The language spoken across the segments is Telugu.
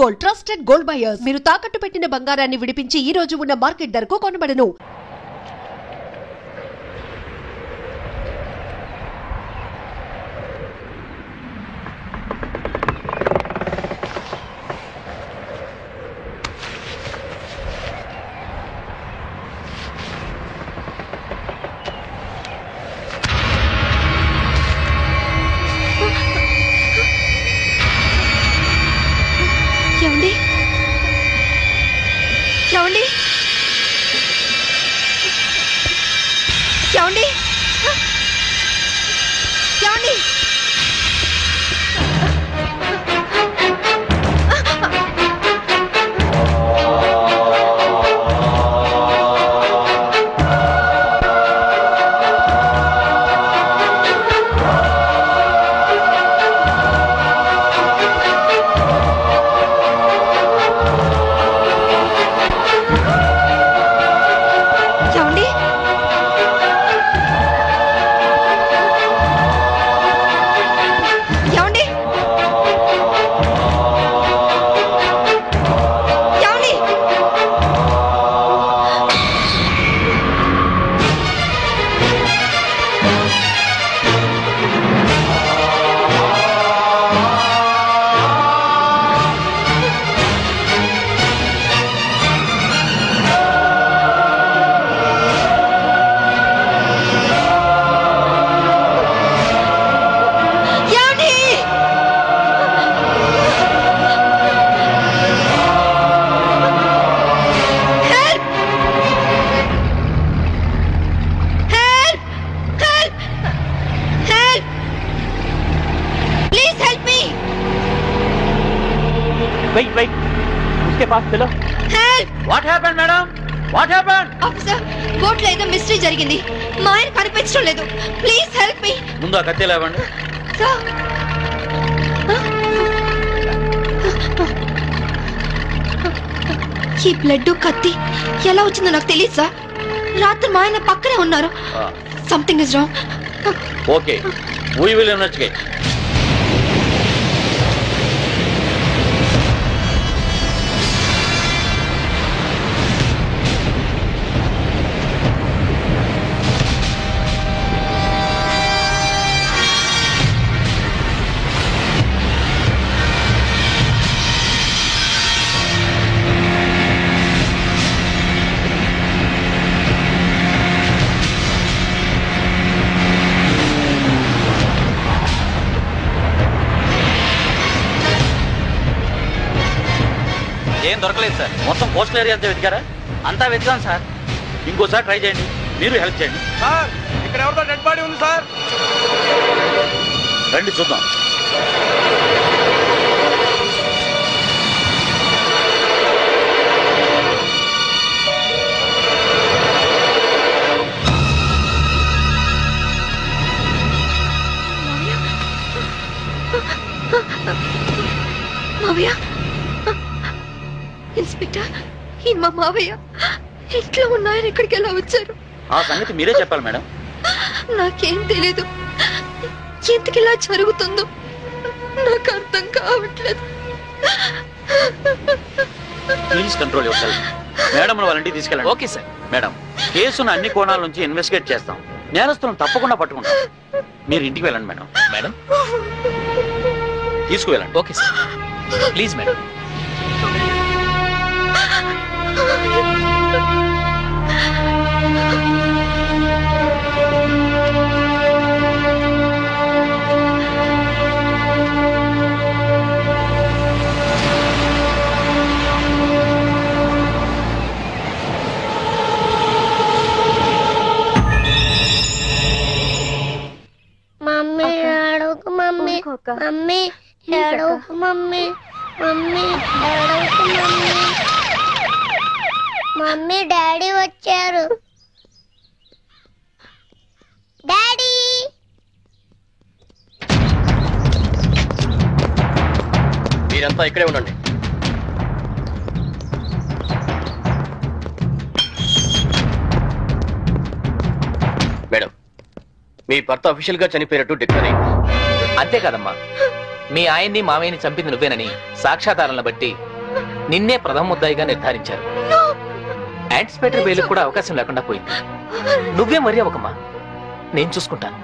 Gold, trusted gold buyers. మీరు తాకట్టు పెట్టిన బంగారాన్ని విడిపించి ఈ రోజు ఉన్న మార్కెట్ ధరకు కొనబడను. Wait. उसके पास चलो. Help! What happened, madam? What happened? Officer, boat లో ఏదో మిస్టరీ జరిగింది. మా ఆయన కనిపించడం లేదు. Please help me. ముందు ఆ కత్తి లేవండి. Sir. ఈ బ్లడ్ కత్తి ఎలా వచ్చిందో నాకు తెలియదు సార్. రాత్రి మా ఆయన పక్కనే ఉన్నారు. Something is wrong. Okay. We will investigate. ఏం దొరకలేదు సార్. మొత్తం కోస్టల్ ఏరియా అంతా వెతికారా? అంతా వెతికాం సార్. ఇంకోసారి ట్రై చేయండి, మీరు హెల్ప్ చేయండి సార్. ఇక్కడ ఎవరితో డెడ్ బాడీ ఉంది సార్. రండి చూద్దాం. మావయ్య, ఇన్స్పెక్టర్, ఈ మా మావయ్య ఎట్లా ఉన్నాయని ఇక్కడికి ఎలా వచ్చారు? ఆ సంగతి మీరే చెప్పాలి మేడం. నాకేం తెలీదు. ఎందుకు ఇలా జరుగుతుందో నాకు అర్థం కావట్లేదు. Please control your self. Madam వాళ్ళ ఇంటికి తీసుకెళ్ళండి. Okay sir. మేడం, కేసును అన్ని కోణాల నుంచి ఇన్వెస్టిగేట్ చేస్తాం. నేరస్తులను తప్పకుండా పట్టుకుంటాం. మీరు ఇంటికి వెళ్ళండి మేడం. మేడం తీసుకువెళ్ళండి. Okay sir. Please madam. Mummy ఏడవకు మమ్మీ. మమ్మీ ఏడవకు మమ్మీ. మమ్మీ ఏడవకు మమ్మీ. మమ్మీ డాడీ వచ్చారు. డాడీ. మీరంతా ఇక్కడే ఉండండి. మేడం, మీ భర్త అఫీషియల్ గా చనిపోయినట్టు డిక్లేర్ అయింది. అంతే కదమ్మా, మీ ఆయన్ని మామయ్యని చంపింది నువ్వేనని సాక్ష్యాధారాలను బట్టి నిన్నే ప్రథమ ముద్దాయిగా నిర్ధారించారు. యాంటిసిపేటరీ బెయిల్ కూడా అవకాశం లేకుండా పోయింది. నువ్వే మరీ అవకమ్మా, నేను చూసుకుంటాను.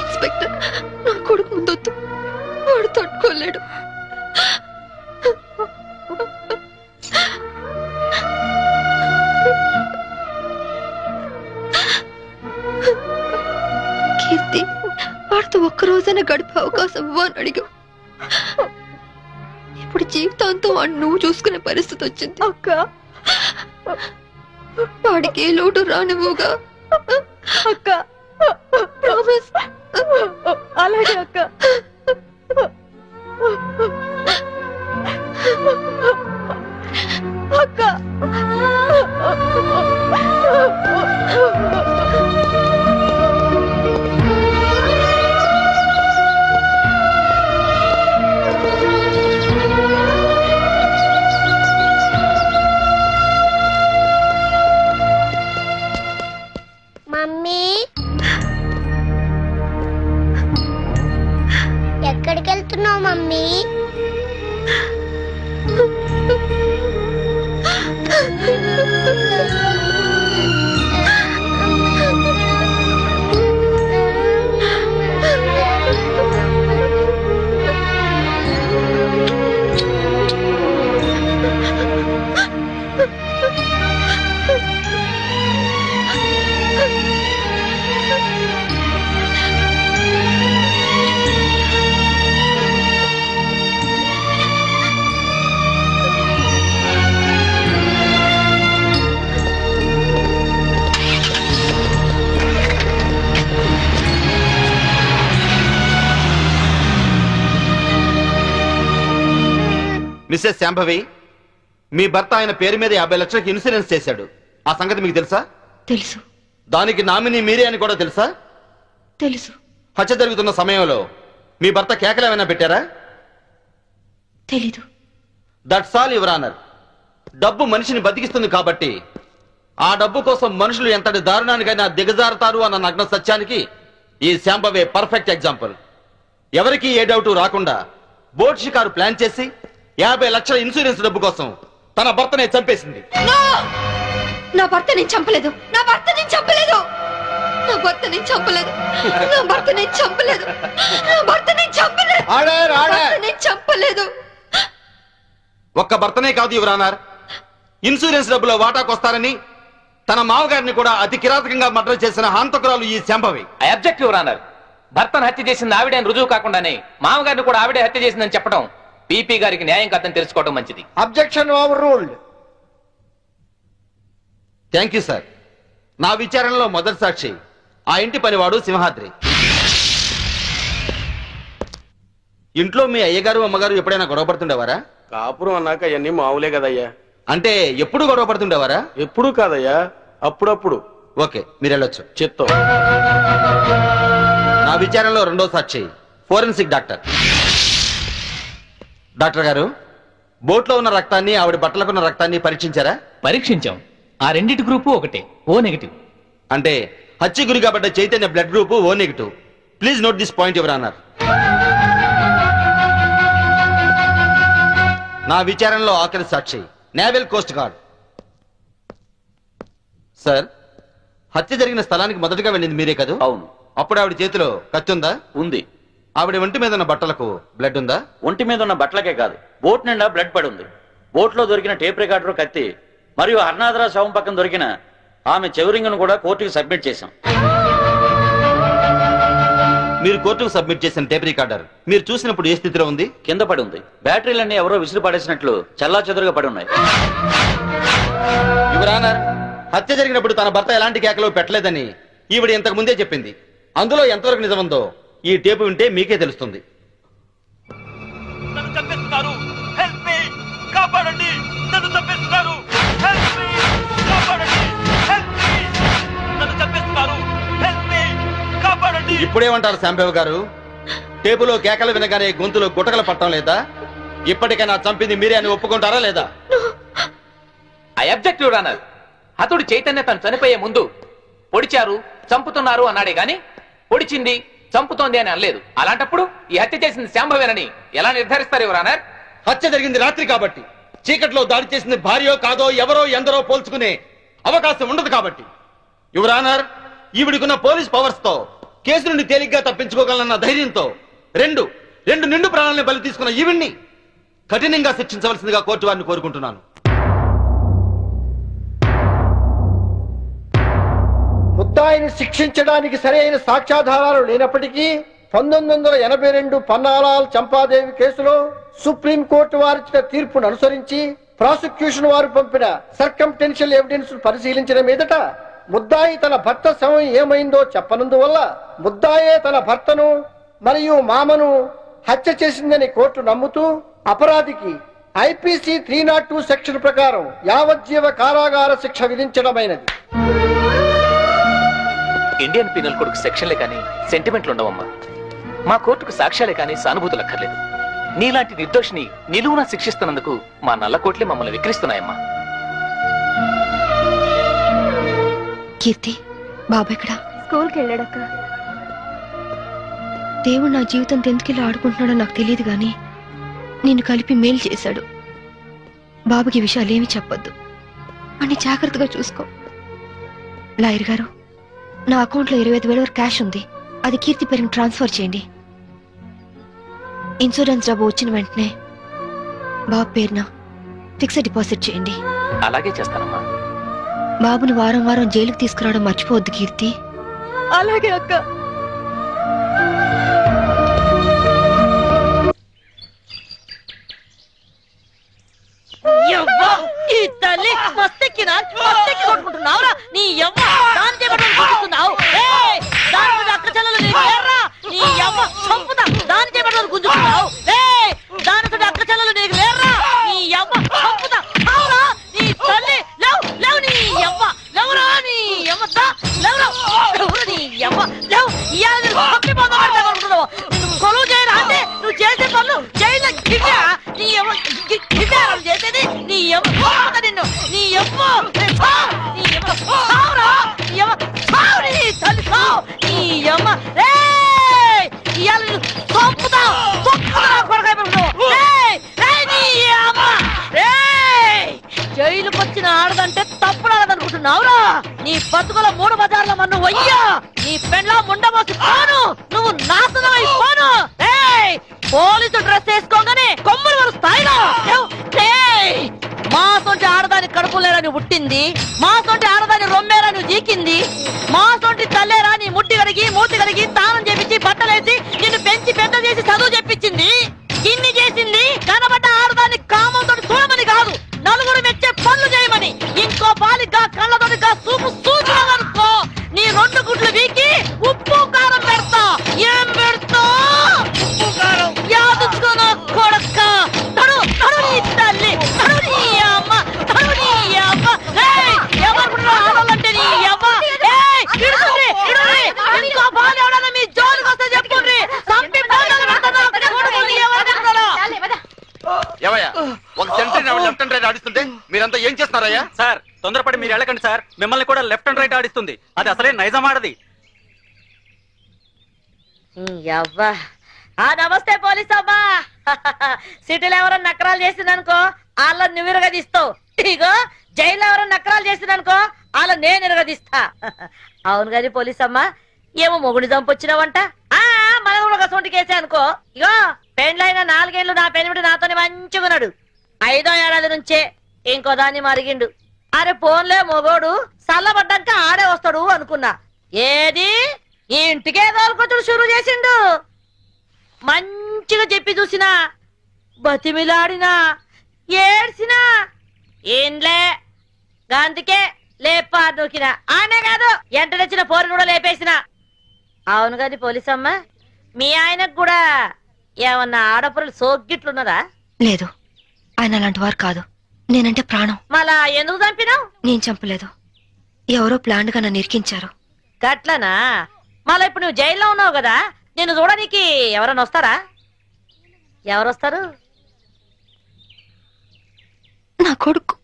ఇన్స్పెక్టర్, నా కొడుకు ముందొద్దు, వాడు తట్టుకోలేడు. కీర్తి, వాడితో ఒక్కరోజైనా గడిపే అవకాశం ఇవ్వని అడిగా. ఇప్పుడు జీవితాంతం వాడిని నువ్వు చూసుకునే పరిస్థితి వచ్చింది. అక్క, వాడికి ఏ లోటు రానివ్వుగా అక్క. ప్రామిస్. అలాగే అక్క. అక్క, మమ్మీ ఎక్కడికి వెళ్తున్నావు మమ్మీ? మిస్సెస్ శాంభవి, మీ భర్త ఆయన పేరు మీద 50 లక్షలకి ఇన్సూరెన్స్ చేశాడు. ఆ సంగతి మీకు తెలుసా? తెలుసు. దానికి నామినీ మీరే అని కూడా తెలుసా? తెలుసు. హత్య జరుగుతున్న సమయంలో మీ భర్త కేకలు ఏమైనా పెట్టారా? తెలీదు. That's all your honour. డబ్బు మనిషిని బతికిస్తుంది కాబట్టి ఆ డబ్బు కోసం మనుషులు ఎంతటి దారుణానికైనా దిగజారుతారు అన్న నగ్న సత్యానికి ఈ శాంభవే పర్ఫెక్ట్ ఎగ్జాంపుల్. ఎవరికి ఏ డౌట్ రాకుండా బోట్ షికారు ప్లాన్ చేసి 50 లక్షల ఇన్సూరెన్స్ డబ్బు కోసం తన భర్తనే చంపేసింది. నా భర్త నేను చంపలేదు. నా భర్త నేను చంపలేదు. నా భర్త నేను చంపలేదు. నా భర్త నేను చంపలేదు. నా భర్త నేను చంపలేదు. నేను చంపలేదు. ఒక్క భర్తనే కాదు యువర్ ఆనర్, ఇన్సూరెన్స్ డబ్బులో వాటాకొస్తారని తన మామగారిని కూడా అతి కిరాతకంగా మర్డర్ చేసిన హంతకురాలు ఈ Shambhavi. I object your honour. భర్తను హత్య చేసింది ఆవిడే అని రుజువు కాకుండానే మామగారిని కూడా ఆవిడే హత్య చేసిందని చెప్పడం పీపీ గారికి న్యాయం కాదని తెలుసుకోవడం మంచిది. Objection over ruled. Thank you sir. నా విచారణలో మొదటి సాక్షి ఆ ఇంటి పనివాడు సింహాద్రి. ఇంట్లో మీ అయ్యగారు అమ్మగారు ఎప్పుడైనా గొడవ పడుతుండేవారా? కాపురం అన్నాక అవన్నీ మామూలే కదయ్యా. అంటే ఎప్పుడు గొడవ పడుతుండేవారా? ఎప్పుడు కాదయ్యా, అప్పుడప్పుడు. ఓకే, మీరు వెళ్ళొచ్చు. చిత్తం. నా విచారణలో రెండో సాక్షి ఫోరెన్సిక్ డాక్టర్. డాక్టర్ గారు, బోట్లో ఉన్న రక్తాన్ని ఆవిడ బట్టలకున్న రక్తాన్ని పరీక్షించారా? పరీక్షించాం. ఆ రెండింటి గ్రూపు ఒకటే, ఓ నెగిటివ్. అంటే హత్య గురి కాబట్ట Chaitanya blood group O negative. Please note this point your honour. నా విచారణలో ఆఖరి సాక్షి నేవల్ కోస్ట్ గార్డ్. సార్, హత్య జరిగిన స్థలానికి మొదటగా వెళ్ళింది మీరే కదా? అవును. అప్పుడు ఆవిడ చేతిలో కత్తి ఉందా? ఉంది. ఆవిడ ఒంటి మీద ఉన్న బట్టలకు బ్లడ్ ఉందా? ఒంటి మీద ఉన్న బట్టలకే కాదు, బోట్ నిండా బ్లడ్ పడి ఉంది. బోట్ లో దొరికిన టేప్ రికార్డర్, కత్తి మరియు హర్నాథరా శవం పక్కన దొరికిన ఆమె చెవురింగును కూడా కోర్టుకు సబ్మిట్ చేశాం. మీరు కోర్టుకు సబ్మిట్ చేసిన టేప్ రికార్డర్ మీరు చూసినప్పుడు ఏ స్థితిలో ఉంది? కింద పడి ఉంది. బ్యాటరీలన్నీ ఎవరో విసిరి పడేసినట్లు చల్లా చెదురుగా పడి ఉన్నాయి. యువర్ ఆనర్, హత్య జరిగినప్పుడు తన భర్త ఎలాంటి కేకలు పెట్టలేదని ఈవిడ ఇంతకు ముందే చెప్పింది. అందులో ఎంతవరకు నిజముందో ఈ టేపు వింటే మీకే తెలుస్తుంది. ఇప్పుడేమంటారు శాంభవి గారు? టేపులో కేకలు వినగానే గొంతులో గుటకలు పట్టడం లేదా? ఇప్పటికైనా చంపింది మీరే అని ఒప్పుకుంటారా లేదా? I object your honour. హతుడు చైతన్య తను చనిపోయే ముందు పొడిచారు, చంపుతున్నారు అన్నాడే గాని పొడిచింది, చంపుతోంది అని అనలేదు. అలాంటప్పుడు ఈ హత్య చేసింది శాంభవేనని ఎలా నిర్ధారిస్తారు యువర్ ఆనర్? హత్య జరిగింది రాత్రి కాబట్టి, చీకట్లో దాడి చేసింది భార్యో కాదో ఎవరో ఎందరో పోల్చుకునే అవకాశం ఉండదు కాబట్టి యువర్ ఆనర్, ఈవిడికున్న పోలీస్ పవర్స్ తో కేసు నుండి తేలిగ్గా తప్పించుకోగలన్న ధైర్యంతో రెండు నిండు ప్రాణాలను బలి తీసుకున్న ఈవిడ్ని కఠినంగా శిక్షించవలసిందిగా కోర్టు వారిని కోరుకుంటున్నాను. ముద్దాయిని శిక్షించడానికి సరైన సాక్ష్యాధారాలు లేనప్పటికీ 1982 పన్నాలాల్ చంపాదేవి కేసులో సుప్రీంకోర్టు వారిచ్చిన తీర్పును అనుసరించి ప్రాసిక్యూషన్ వారు పంపిన సర్కంటెన్షియల్ ఎవిడెన్స్ పరిశీలించిన మీదట ముద్దాయి తన భర్త శవం ఏమైందో చెప్పనందువల్ల ముద్దాయే తన భర్తను మరియు మామను హత్య చేసిందని కోర్టు నమ్ముతూ అపరాధికి ఐపీసీ 302 సెక్షన్ ప్రకారం యావజ్జీవ కారాగార శిక్ష విధించడమైనది. ఇండియన్ పీనల్ కోడ్కు సెక్షన్లే కానీ సెంటిమెంట్లు ఉండవమ్మా. మా కోర్టుకు సాక్ష్యాలే కానీ సానుభూతులు అక్కర్లేదు. నీలాంటి నిర్దోషిని నిలువున శిక్షిస్తున్నందుకు మా నల్ల కోట్లే మమ్మల్ని విక్రిస్తున్నాయమ్మా. కీర్తి, బాబు ఎక్కడా? స్కూల్కి వెళ్ళాడక్క. దేవుడు నా జీవితం ఎందుకెళ్ళి ఆడుకుంటున్నాడో నాకు తెలియదు గాని నిన్ను కలిపి మేలు చేశాడు. బాబుకి విషయాలేమీ చెప్పొద్దు అని జాగ్రత్తగా చూసుకో. లాయర్ గారు, నా అకౌంట్లో 25,000 వరకు క్యాష్ ఉంది. అది కీర్తి పేరుని ట్రాన్స్ఫర్ చేయండి. ఇన్సూరెన్స్ డబ్బు వచ్చిన వెంటనే బాబు పేరున ఫిక్స్డ్ డిపాజిట్ చేయండి. అలాగే చేస్తానమ్మా. బాబుని వారం వారం జైలుకి తీసుకురావడం మర్చిపోవద్దు కీర్తి. అలాగే అక్క. ఈ తల్లి మస్తెక్కి కొట్టుకుంటున్నావురా నీ యవ్వ. దాని చేపట్టుకుని గుంజుతున్నావు. దాని మీద అక్క చెల్లెలు నీకు లేరా? నీ యవ్వ చంపుతా. దాని చేపట్టుకుని గుంజుతున్నావు. దానితో అక్క చెల్లెలు నీకు లేరా? నీ యవ్వ చంపుతా. అవురా నీ తల్లి లేవు లేవు నీ యవ్వ లేవురా నీ యవ్వ లేవురా లేవురా నీ యవ్వ లేవు. ఇవాళ నేను కొట్టి పొందబడతానుకుంటున్నావు. నువ్వు కొలువు చేయరా అంటే నువ్వు చేసే పనులు జైల్లో గిడ్డా నీ యవ్వ గిడ్డారాలు చేసేది నీ యవ్వ నిన్ను నీ యవ్వ నీ యవ్వ సావురా నీ యవ్వ సావు నీ తల్లి సావు నీ యవ్వ ఇవాళ నేను చంపుతావు కొడకాయ నీ యవ్వ జైలుకి వచ్చిన ఆడదంటే తప్పుడు ఆడదనుకుంటున్నావురా? నీ బతుకుల 3 బజార్ల మన్ను వయ్యా. నీ పెండ్లా ముండమోసి పోను. నువ్వు నాశనం అయిపోను. పోలీసు డ్రెస్ వేసుకోగానే కొమ్ములు వరు స్థాయిలో మా సొంటి ఆడదాని కడుపులేరని పుట్టింది. మా సొంటి ఆడదాని రొమ్మేరని జీకింది. మా సొంటి తల్లేరా నీ ముట్టి కడిగి మూతి కడిగి తానం చేపించి బట్టలేసి నిన్ను పెంచి పెద్ద చేసి చదువు చెప్పించింది. ఇన్ని చేసింది కనబడ్డ ఆడదాన్ని కామంతో చూడమని కాదు, నలుగురు మెచ్చే పనులు చేయమని. ఇంకో బాలిగా కళ్ళతోటిగా చూపు చూసినవనుకో నీ 2 గుడ్లు వీకి ఉప్పు కారం పెడతా. ఏం పెడతా? ఉప్పు కారం యాదుకోను కొడక్క. తడు తడు నీ తల్లి తడు నీ అమ్మ తడు నీ అమ్మ. ఎవరు ఆడాలంటే నీ అమ్మ ఇంకో బాలు ఎవడన్నా మీ జోలికి వస్తే చెప్పుండ్రి. సంపి బాధలు పెడతాను. ఒక సెంటరీ లెఫ్ట్ అండ్ రైట్ ఆడిస్తుంటే మీరంతా ఏం చేస్తున్నారయ్యా? సార్ తొందరపడి మీరు వెళ్ళకండి సార్. మిమ్మల్ని కూడా లెఫ్ట్ అండ్ రైట్ ఆడిస్తుంది. అది అసలే నైజం ఆడది. నమస్తే పోలీస్ అమ్మా. సిటీలో ఎవరైనా నకరాలు చేసిందనుకో వాళ్ళ నువ్వు ఇరగదీస్తావు. ఇగో జైల్లో ఎవరైనా నకరాలు చేసిందనుకో వాళ్ళ నేను ఇరగదీస్తా. అవును గాని పోలీస్ అమ్మా, ఏమో మొగుడి చంపొచ్చినావంట. మనం కూడా ఒక సొంటి కేసే అనుకో. ఇగో పెండ్లైన 4 ఏళ్ళు నా పెనిమిటి నాతోనే మంచిగున్నాడు. 5వ ఏడాది నుంచే ఇంకో దాన్ని మరిగిండు. అరే పోన్లే మొగోడు చల్లబడ్డాక ఆడే వస్తాడు అనుకున్నా. ఏది ఈ ఇంటికే తోలుకొచ్చుడు షురు చేసిండు. మంచిగా చెప్పి చూసినా, బతిమిలాడినా, ఏడ్చినా ఏంలే. అందుకే లేపా నూకినా. ఆనే కాదు ఎంట తెచ్చిన పోరుని కూడా లేపేసిన. అవును కాని పోలీసమ్మ, మీ ఆయనకు కూడా ఏమన్నా ఆడపురలు సోగ్గిట్లున్నదా? లేదు, ఆయన అలాంటి వారు కాదు. నేనంటే ప్రాణం. మళ్ళా ఎందుకు చంపినావు? నేను చంపలేదు, ఎవరో ప్లాన్ గా నన్ను ఇరికించారు. గట్లనా? మళ్ళా ఇప్పుడు నువ్వు జైల్లో ఉన్నావు కదా, నిన్ను చూడడానికి ఎవరన్నా వస్తారా? ఎవరొస్తారు? నా కొడుకు.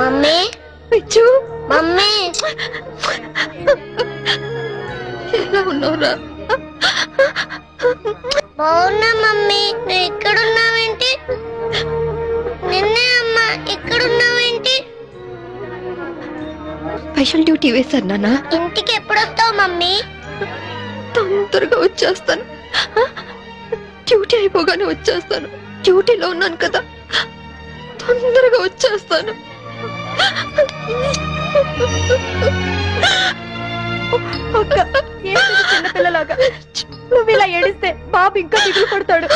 మమ్మీ పిచ్చు మమ్మీ ఎలా ఉన్నావురా? బాగున్నా మమ్మీ. నువ్వు ఇక్కడున్నావేంటి? నిన్నే అమ్మా, ఇక్కడున్నావేంటి? స్పెషల్ డ్యూటీ వేశారు నాన్న. ఇంటికి ఎప్పుడొస్తావు మమ్మీ? తొందరగా వచ్చేస్తాను. డ్యూటీ అయిపోగానే వచ్చేస్తాను. డ్యూటీలో ఉన్నాను కదా, తొందరగా వచ్చేస్తాను. చిన్నపిల్లలాగా నువ్వు ఇలా ఏడిస్తే బాబు ఇంకా దిగులు పడతాడు.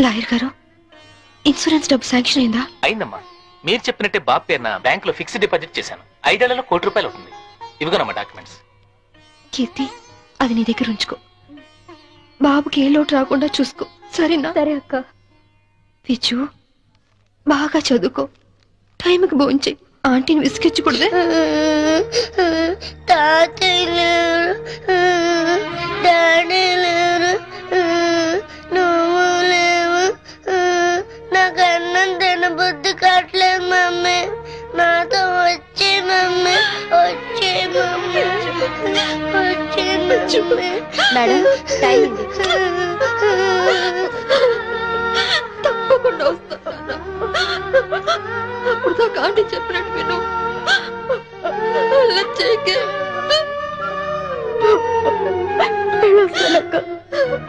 లాయర్ గారు, ఇన్సూరెన్స్ డబ్బు శాంక్షన్ అయిందా? అయిందమ్మా. మీరు చెప్పినట్టే బాబు పేరున బ్యాంక్ లో ఫిక్స్డ్ డిపాజిట్ చేశాను. 5 ఏళ్లలో ₹1,00,00,000 అవుతుంది. ఇవిగోనమ్మా డాక్యుమెంట్స్. కీర్తి, అది నీ దగ్గర ఉంచుకో. బాబుకి ఏ లోటు రాకుండా చూసుకో, సరేనా? సరే అక్క. పిచ్చు, బాగా చదువుకో, టైంకి భోంచే. ఆంటీని విసిగించకూడదే. తాతయ్య లేరు, డాడీ లేరు, నువ్వు లేవు. నాకు అన్నం తినబుద్ధి కావట్లేదు మమ్మీ. నాతో వచ్చే మమ్మీ, వచ్చే మమ్మీ, వచ్చే మమ్మీ. మేడం, టైం తప్పకుండా వస్తాను. అప్పుడు దాకా ఆంటీ చెప్పినట్టు విను. అలా చేయకే.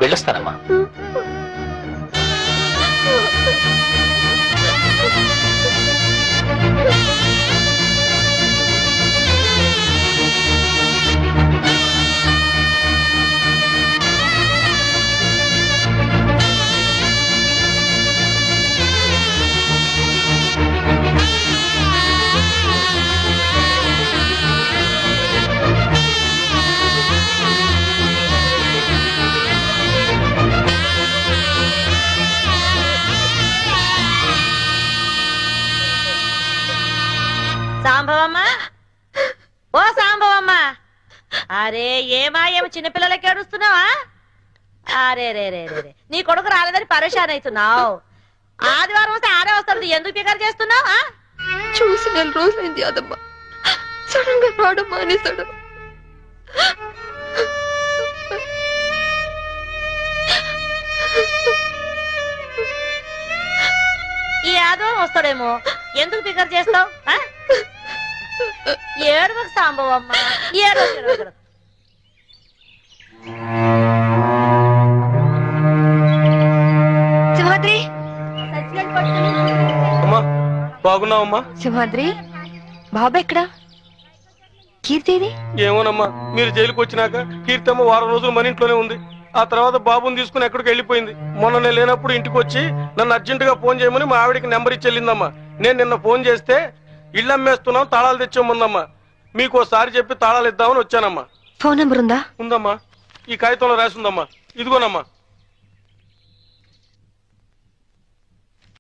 వెళ్ళొస్తానమ్మా. సాంబవమ్మ, ఓ సాంబవమ్మ, అరే ఏమా చిన్నపిల్లలకి ఏడుస్తున్నావా? అరే రే రే రే, నీ కొడుకు రాలేదని పరేషాన్ అవుతున్నావు. ఆదివారం వస్తే ఆడే వస్తాడు, ఎందుకు పికర్ చేస్తున్నావు? చూసి 4 రోజులైంది అదమ్మ. సడన్ గా రావడం మానేశాడు. ఈ ఆదివారం వస్తాడేమో, ఎందుకు పికర్ చేస్తావు? ఏడు సాంబవమ్మ, ఏడు. సింహాద్రి, బాగున్నావమ్మా? సింహాద్రి, బాబా ఎక్కడా? కీర్తిది? ఏమోనమ్మా, మీరు జైలుకి వచ్చినాక కీర్తమ్మ వారం రోజులు మన ఇంట్లోనే ఉంది. ఆ తర్వాత బాబుని తీసుకుని ఎక్కడికి వెళ్ళిపోయింది. మొన్న నేను లేనప్పుడు ఇంటికి వచ్చి నన్ను అర్జెంట్ గా ఫోన్ చేయమని మా ఆవిడికి నెంబర్ ఇచ్చి వెళ్ళిందమ్మా. నేను నిన్న ఫోన్ చేస్తే ఇళ్ళు అమ్మేస్తున్నాం, తాళాలు తెచ్చామన్నమ్మా. మీకు ఒకసారి చెప్పి తాళాలు ఇద్దామని వచ్చానమ్మా. ఫోన్ నెంబర్ ఉందా? ఉందమ్మా, ఈ కాగితంలో రాసి ఉందమ్మా. ఇదిగోనమ్మా.